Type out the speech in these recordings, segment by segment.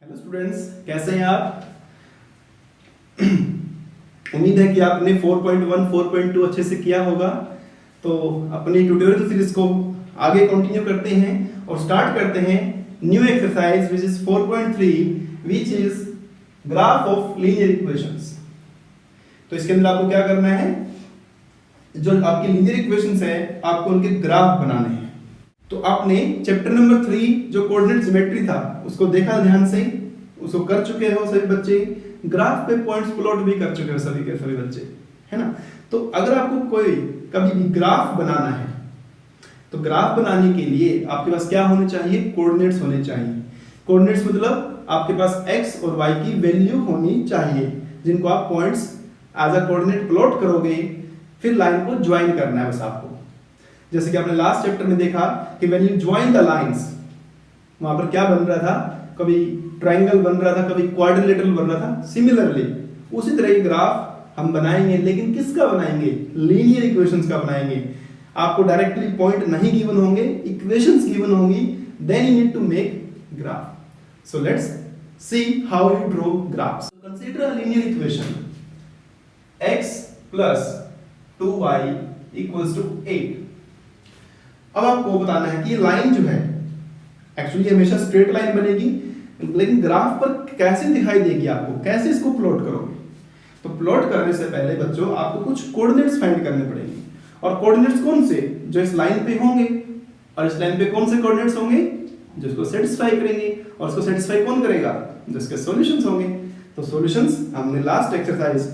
Hello students, कैसे हैं आप? उम्मीद है कि आपने 4.1 4.2 अच्छे से किया होगा। तो अपनी ट्यूटोरियल सीरीज को आगे कंटिन्यू करते हैं और स्टार्ट करते हैं new exercise which is 4.3 which is graph of linear equations. तो इसके अंदर आपको क्या करना है, जो आपकी लीनियर इक्वेशंस है आपको उनके ग्राफ बनाने हैं। तो आपने चैप्टर नंबर 3 जो कोऑर्डिनेट ज्योमेट्री था उसको देखा ध्यान से, उसको कर चुके हो सभी बच्चे। ग्राफ पे पॉइंट्स प्लॉट भी कर चुके हो सभी के सभी बच्चे, है ना। तो अगर आपको कोई कभी भी ग्राफ बनाना है तो ग्राफ बनाने के लिए आपके पास क्या होने चाहिए, कोऑर्डिनेट्स होने चाहिए। कोऑर्डिनेट्स मतलब आपके पास x और y की वैल्यू होनी चाहिए जिनको आप points as a coordinate plot करोगे, फिर लाइन को ज्वाइन करना है बस आपको। जैसे कि आपने लास्ट चैप्टर में देखा कि when you join the lines, वहां पर क्या बन रहा था, कभी ट्रायंगल बन रहा था, कभी क्वाड्रिलेटरल बन रहा था। सिमिलरली उसी तरह की ग्राफ हम बनाएंगे, लेकिन किसका बनाएंगे, लीनियर इक्वेशंस का बनाएंगे। आपको डायरेक्टली पॉइंट नहीं गिवन होंगे, इक्वेशंस गिवन होंगी, then you need to make graph. So let's see how you draw graphs. Consider a linear equation x plus 2y equals to 8। अब आपको बताना है कि ये लाइन जो है एक्चुअली हमेशा स्ट्रेट लाइन बनेगी, लेकिन ग्राफ पर कैसे दिखाई देगी, आपको कैसे इसको प्लॉट करोगे। तो प्लॉट करने से पहले बच्चों आपको कुछ कोऑर्डिनेट्स फाइंड करने पड़ेंगे। और कोऑर्डिनेट्स कौन से, जो इस लाइन पे होंगे, और इस लाइन पे कौन से कोऑर्डिनेट्स होंगे जो इसको सेटिस्फाई करेंगे, और इसको सेटिस्फाई कौन करेगा, जिसके सॉल्यूशंस होंगे। तो सॉल्यूशंस हमने लास्ट एक्सरसाइज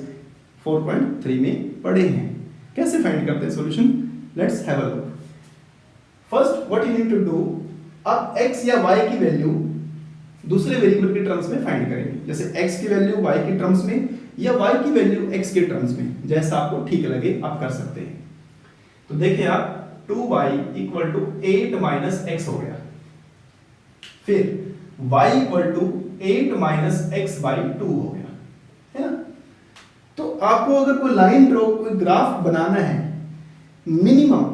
4.3 में पढ़े हैं। कैसे फाइंड करते हैं solution, let's have a look. First what you need to do, आप x या y की वैल्यू दूसरे वेरिएबल के टर्म्स में फाइंड करेंगे। जैसे x की वैल्यू y के टर्म्स में या y की वैल्यू x के टर्म्स में, जैसा आपको ठीक लगे आप कर सकते हैं। तो देखिए आप 2y equal to 8 minus x हो गया, फिर y equal to 8 minus x by 2 हो गया, है ना। तो आपको अगर कोई लाइन ड्रॉ, कोई ग्राफ बनाना है, मिनिमम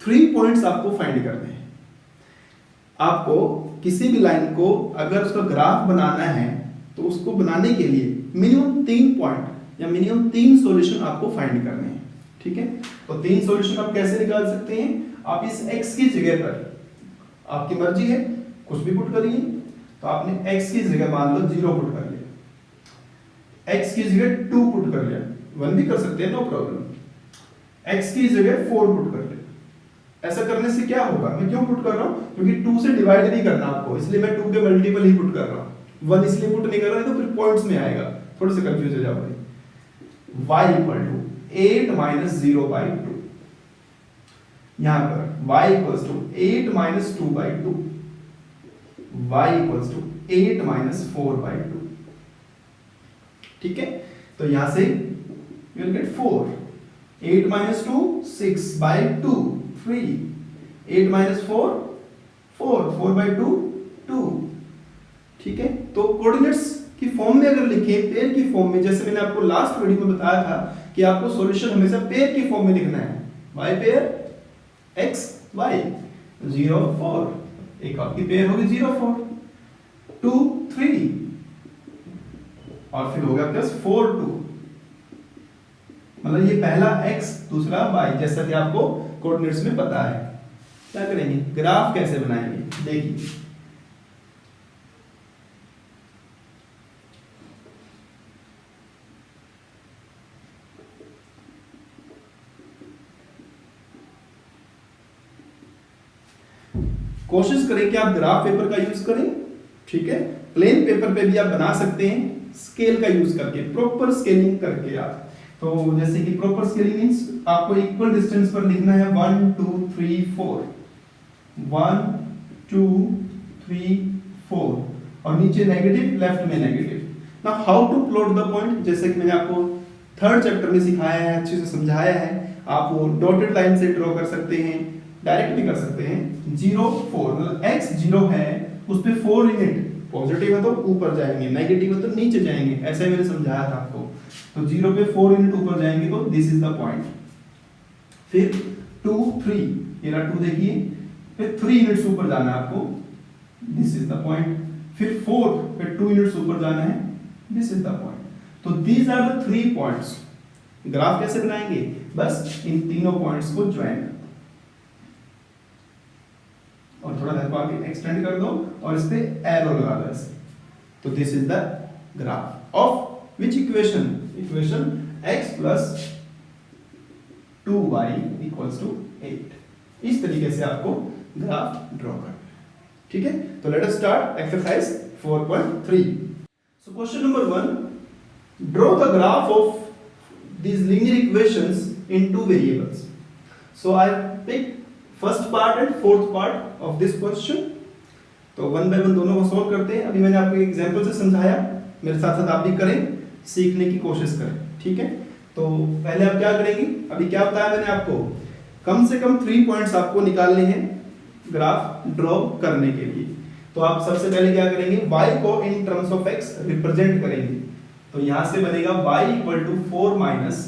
3 पॉइंट्स आपको फाइंड करने हैं। आपको किसी भी लाइन को अगर उसका ग्राफ बनाना है तो उसको बनाने के लिए मिनिमम 3 पॉइंट या मिनिमम 3 सॉल्यूशन आपको फाइंड करने हैं, ठीक है। तो 3 सॉल्यूशन आप कैसे निकाल सकते हैं, आप इस x की जगह पर, आपकी मर्जी है कुछ भी पुट करिए। तो आपने x की जगह मान लो 0 पुट कर लिया, x की जगह 2 पुट कर लिया, 1 भी कर सकते हैं, नो प्रॉब्लम। x की जगह 4 पुट कर लिया। ऐसा करने से क्या होगा, मैं क्यों पुट कर रहा हूं, क्योंकि 2 से डिवाइड नहीं करना आपको, इसलिए मैं 2 के मल्टीपल ही पुट कर रहा हूं। 1 इसलिए पुट नहीं कर रहा, तो फिर पॉइंट्स में आएगा, थोड़ा सा कंफ्यूज हो जाओगे। y equal to 8 minus 0 by 2, यहां पर y equals to 8 minus 2 by 2, y equals to 8 minus 4 by 2, ठीक है। तो यहां से you will get 4, 8 minus 2 6 by 2 3, 8 minus 4 4, 4 by 2 2, ठीक है। तो कोऑर्डिनेट्स की फॉर्म में अगर लिखें, पेयर की फॉर्म में, जैसे मैंने आपको लास्ट वीडियो में बताया था कि आपको सॉल्यूशन हमेशा पेयर की फॉर्म में लिखना है। y पेयर x y 0 4, एक आपकी पेयर होगी 0 4 2 3, और फिर होगा प्लस 4 2, मतलब ये पहला x दूसरा y, जैसा कि आपको कोऑर्डिनेट्स में पता है। क्या करेंगे, ग्राफ कैसे बनाएंगे, देखिए। कोशिश करें कि आप ग्राफ पेपर का यूज करें, ठीक है। प्लेन पेपर पे भी आप बना सकते हैं स्केल का यूज करके, प्रॉपर स्केलिंग करके आप। तो जैसे कि प्रॉपर स्केलिंग मींस आपको इक्वल डिस्टेंस पर लिखना है 1 2 3 4, 1 2 3 4, और नीचे नेगेटिव, लेफ्ट में negative. Now how to plot the point, जैसे कि मैंने आपको 3rd चैप्टर में सिखाया है, अच्छे से समझाया है। आप वो डॉटेड लाइन से ड्रॉ कर सकते हैं, डायरेक्ट भी कर सकते हैं। 0 4 मतलब x 0 है, उस पे 4 यूनिट, पॉजिटिव है तो ऊपर जाएंगे, नेगेटिव है तो नीचे जाएंगे, ऐसा ही मैंने समझाया था आपको। तो 0 पे 4 यूनिट ऊपर जाएंगे तो दिस इज द पॉइंट। फिर 2 3, ये रहा 2 देखिए, फिर 3 यूनिट्स ऊपर जाना है आपको, दिस इज द पॉइंट। फिर 4 फिर 2 यूनिट्स ऊपर जाना है, दिस इज द पॉइंट। तो these are the 3 points. Graph कैसे बनाएंगे, बस इन तीनों पॉइंट्स को ज्वाइन कर दो और थोड़ा सा आगे एक्सटेंड कर दो और इस पे एरो लगा दो ऐसे। तो this is the graph of which equation, equation x plus 2y equals to 8। इस तरीके से आपको ग्राफ ड्रॉ करना है, ठीक है। तो let us start exercise 4.3। So question number 1, draw the graph of these linear equations in 2 variables. So I picked first part and fourth part of this question. तो वन बाय वन दोनों को solve करते हैं। अभी मैंने आपको example से समझाया, मेरे साथ साथ आप भी करें, सीखने की कोशिश करें, ठीक है। तो पहले आप क्या करेंगे, अभी क्या बताया मैंने आपको, कम से कम 3 पॉइंट्स आपको निकालने हैं ग्राफ ड्रॉ करने के लिए। तो आप सबसे पहले क्या करेंगे, y को in terms of x represent करेंगे। तो यहां से बनेगा y equal to 4 minus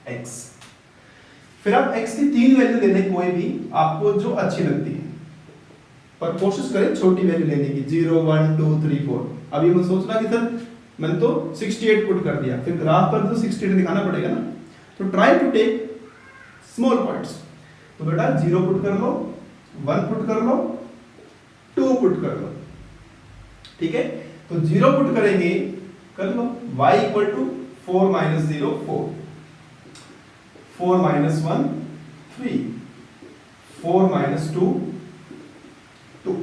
x. फिर आप x की 3 वैल्यू ले लें, कोई भी आपको जो अच्छी लगती है, पर कोशिश करें छोटी वैल्यू लेने की, 0 1 2 3 4। अभी मैं सोचना कि सर मैंने तो 68 पुट कर दिया, फिर ग्राफ पर तो 68 दिखाना पड़ेगा ना। तो try to take small points. तो बेटा 0 पुट कर लो, 1 पुट कर लो, 2 पुट कर लो, ठीक है। तो 0 पुट करेंगे, कर लो, y equal to 4 minus 0 4, 4 minus 1 3, 4 minus 2 2।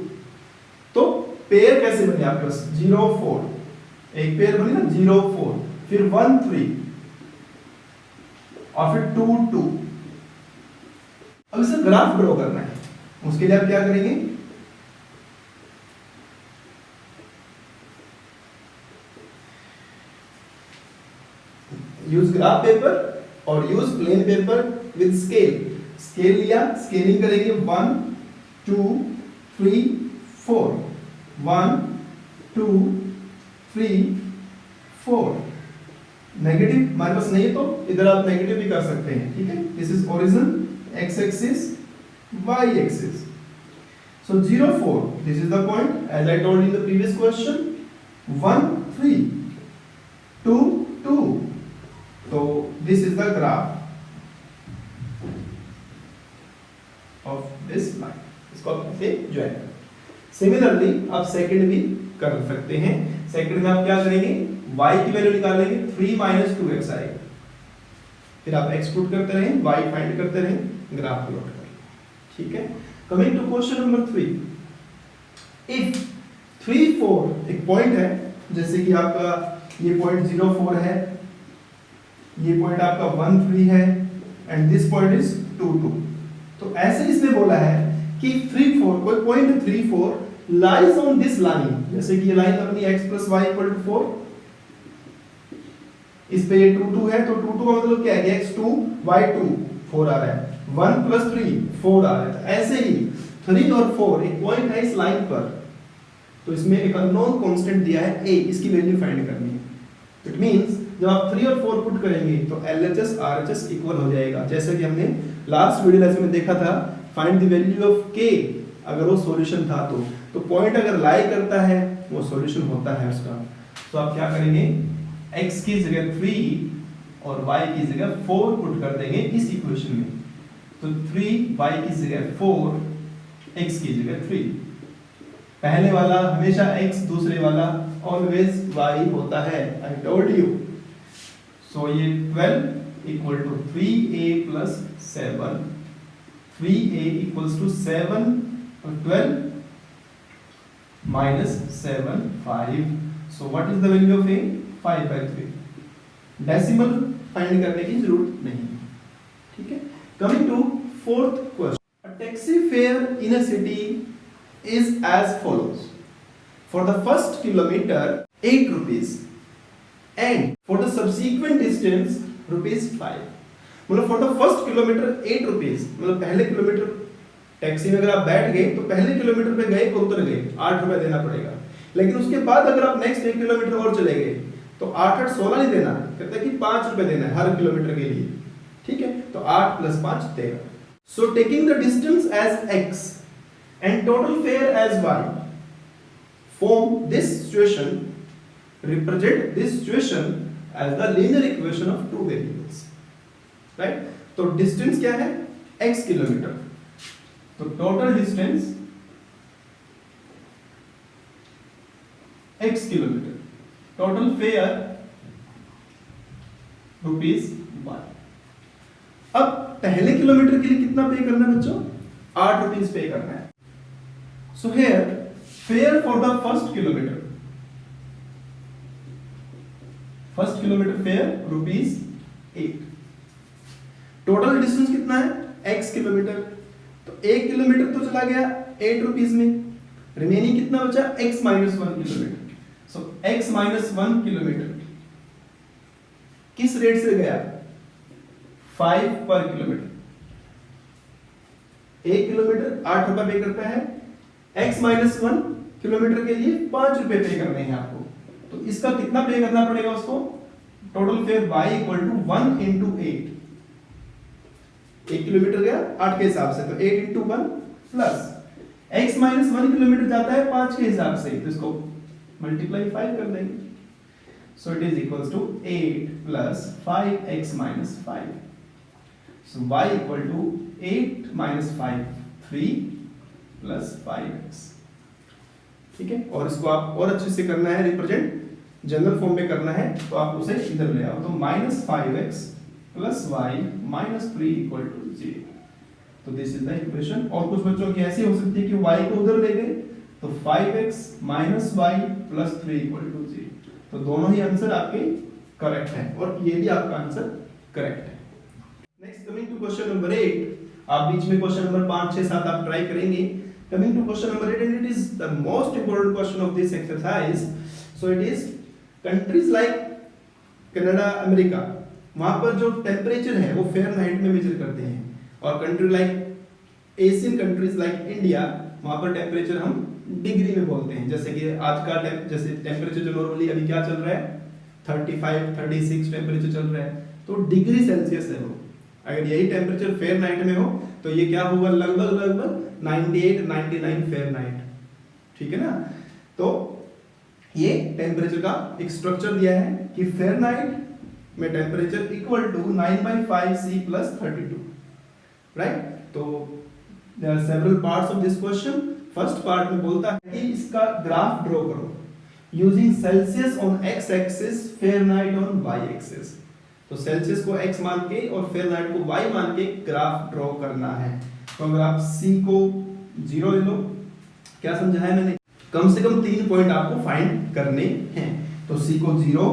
तो पेयर कैसे बने आपके पास, 0 4, एक पेयर बनी ना 0 4, फिर 1 3 और फिर 2 2। अब इसे ग्राफ ड्रॉ करना है, उसके लिए आप क्या करेंगे, यूज ग्राफ पेपर और use plain paper with scale. Scale लिया, स्केलिंग करेंगे 1 2 3 4, 1 2 3 4। नेगेटिव हमारे पास नहीं है तो इधर आप नेगेटिव भी कर सकते हैं, ठीक है। This is origin, x axis, y axis. So 0 4, this is the point as I told in the previous question. 1 3 2 2। तो this is the graph of this line, इसको आप ऐसे ज्वाइन करें। सिमिलरली आप सेकंड भी कर सकते हैं। सेकंड में आप क्या करेंगे, y की वैल्यू निकालेंगे, 3 माइनस 2x आएगा, फिर आप x पुट करते रहें, y फाइंड करते रहें, ग्राफ प्लॉट करें, ठीक है। Coming to question number 3, if 3 4 एक पॉइंट है, जैसे कि आपका ये पॉइंट 0 4 है, ये पॉइंट आपका 1 3 है एंड दिस पॉइंट इज 2 2। तो ऐसे इसने बोला है कि 3 4, कोई point 3 4 lies on this line, जैसे कि ये लाइन अपनी x plus y equal to 4, इस पे ये 2 2 है, तो 2 2 का मतलब क्या है, x 2 y 2 4 आ रहा है, 1 प्लस 3 4 आ रहा है। तो ऐसे ही 3 और 4 एक पॉइंट है इस लाइन पर, तो इसमें एक अननोन कांस्टेंट दिया है a, इसकी वैल्यू फाइंड करनी है। इट मींस जब आप 3 और 4 पुट करेंगे तो LHS RHS इक्वल हो जाएगा, जैसे कि हमने लास्ट वीडियो लेसन में देखा था, find the value of k, अगर वो सॉल्यूशन था तो पॉइंट अगर लाई करता है वो सॉल्यूशन होता है उसका। तो आप क्या करेंगे, x की जगह 3 और y की जगह 4 पुट कर देंगे इस इक्वेशन में। तो 3 y की जगह 4, x की जगह 3। पहले वाला हमेशा x, दूसरे वाला ऑलवेज y होता है, आई टोल्ड यू। सो ये 12 equal to 3a plus 7, 3a equals to 7 और 12 minus 7 5। so what is the value of a, 5/3। Decimal फाइंड करने की जरूरत नहीं, ठीक है। Coming to fourth question, a taxi fare in a city is as follows: for the first kilometer 8 rupees and for the subsequent distance rupees 5। मतलब for the first kilometer 8 rupees, मतलब पहले किलोमीटर टैक्सी में अगर आप बैठ गए तो पहले किलोमीटर पे गए और उतर गए, 8 रुपए देना पड़ेगा। लेकिन उसके बाद अगर आप नेक्स्ट 1 किलोमीटर और चले गए तो 8 8 16 नहीं देना, कहता है कि 5 रुपए देना है हर किलोमीटर के लिए, ठीक है। तो 8 + 5 13। So taking the distance as x and total fare as y form this situation, represent this situation as the linear equation of two variables, right? तो डिस्टेंस क्या है? x kilometre. तो total distance x kilometre, total fare ₹1। अब पहले kilometre के लिए कितना पे करना है बच्चों? ₹8 पे करना है। So here fair for the first kilometre fair ₹8। Total distance कितना है? x kilometre. तो 1 किलोमीटर तो चला गया ₹8 में, रिमेनिंग कितना बचा? x -1 kilometre. So x -1 kilometre किस रेट से गया? 5 पर किलोमीटर। 1 किलोमीटर ₹8 पे करता है, x -1 किलोमीटर के लिए ₹5 पे करने हैं आपको। तो इसका कितना पे करना पड़ेगा उसको? Total fair y = 1 × 8। 1 किलोमीटर गया 8 के हिसाब से, तो 8 × 1 प्लस x -1 किलोमीटर जाता है 5 के हिसाब से, तो इसको मल्टीप्लाई 5 कर देंगे। So it is equals to 8 + 5x - 5। सो y = 8 - 5 3 + 5x। ठीक है, और इसको आप और अच्छे से करना है रिप्रेजेंट, जनरल फॉर्म में करना है, तो आप उसे इधर ले आओ। तो -5x + y - 3 = 0। तो दिस इज द इक्वेशन। और कुछ बच्चों की ऐसी हो सकती है कि y को उधर ले गए, तो 5x - y + 3 = 0। तो दोनों ही आंसर आपके करेक्ट हैं, और ये भी आपका आंसर करेक्ट है। Next coming to question number 8। आप बीच में क्वेश्चन नंबर 5, 6, 7 आप ट्राई करेंगे। Coming to question number 8, and it is the most important question of this exercise. So it is countries like Canada, America, वहाँ पर जो temperature है वो फ़ारेनहाइट में मेजर करते हैं, और country like Asian countries like India, वहाँ पर टेम्परेचर हम डिग्री में बोलते हैं। जैसे कि आज का जैसे टेम्परेचर जो नॉर्मली अभी क्या चल रहा है? 35, 36 टेम्परेचर चल रहा है, तो डिग्री सेल्सियस है वो। अगर यही टेम्परेचर फ़ारेनहाइट में हो तो ये क्या होगा? लगभग 98, 99 फ़ारेनहाइट। ठीक है ना? तो ये टेम्परेचर का एक स्ट्रक्चर दिया है कि फ़ारेनहाइट में temperature equal to 9/5C + 32, right? तो there are several parts of this question. First part में बोलता है कि इसका ग्राफ ड्रॉ करो using Celsius on x axis, Fahrenheit on y axis. तो सेल्सियस को x मान के और फ़ारेनहाइट को y मान के ग्राफ ड्रॉ करना है। तो अगर आप c को 0 ले लो, क्या समझाया मैंने? कम से कम 3 पॉइंट आपको फाइंड करने हैं। तो c को 0,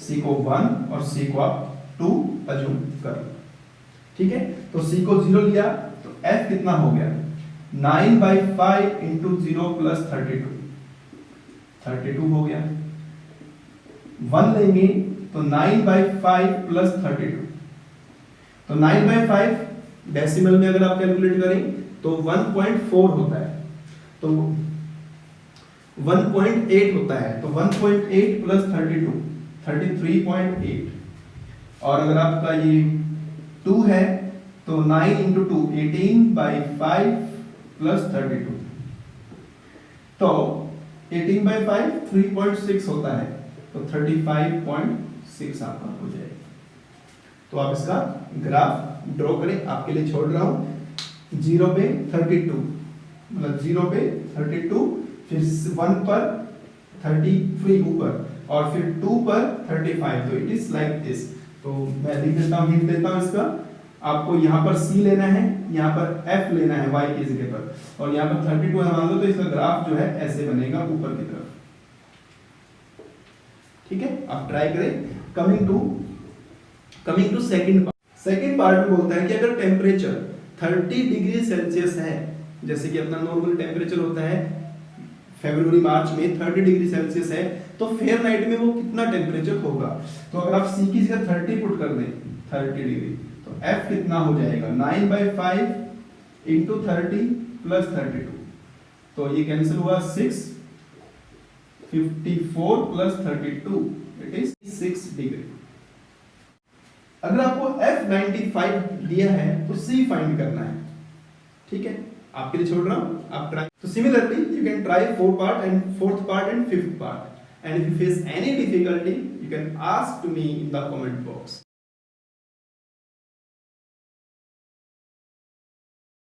c को 1 और c को आप 2 अज्यूम कर लो। ठीक है, तो c को 0 लिया तो f कितना हो गया? 9/5 × 0 + 32 हो गया। 1 लेंगे तो 9/5 + 32, तो 9/5 डेसिमल में अगर आप कैलकुलेट करें तो 1.4 होता है, तो 1.8 होता है। तो 1.8 + 32 33.8, और अगर आपका ये 2 है तो 9 × 2 18/5 + 32, तो 18/5 3.6 होता है, तो 35.6 आपका हो जाएगा। तो आप इसका ग्राफ ड्रॉ करें, आपके लिए छोड़ रहा हूं। 0 पे 32, मतलब 0 पे 32, फिर 1 पर 33 ऊपर, और फिर 2 पर 35। तो इट इज लाइक दिस। तो मैं लिख देता हूं, हिंट देता हूं इसका। आपको यहाँ पर C लेना है, यहाँ पर F लेना है y की जगह पर, और यहाँ पर 32 है मान लो, तो इसका ग्राफ जो है ऐसे बनेगा ऊपर की तरफ। ठीक है, आप ट्राई करें। कमिंग टू सेकंड पार्ट में बोलता है कि अगर टेम्परेचर 30 डिग्री सेल्सियस है, जैसे कि अपना नॉर्मल टेम्परेचर होता है फरवरी मार्च में 30 डिग्री सेल्सियस है, तो फ़ारेनहाइट में वो कितना टेम्परेचर होगा? तो अगर आप C की जगह 30 पुट कर दें, 30 डिग्री, तो F कितना हो जाएगा? 9/5 × 30 + 32, तो ये कैंसिल हुआ 6, 54 + 32, इट इज 6 डिग्री। अगर आपको F 95 दिया है तो C फाइंड करना है। ठीक है, आपके लिए छोड़ रहा हूँ, आप ट्राई। तो similarly you can try fourth part and fifth part, and if you face any difficulty you can ask to me in the comment box.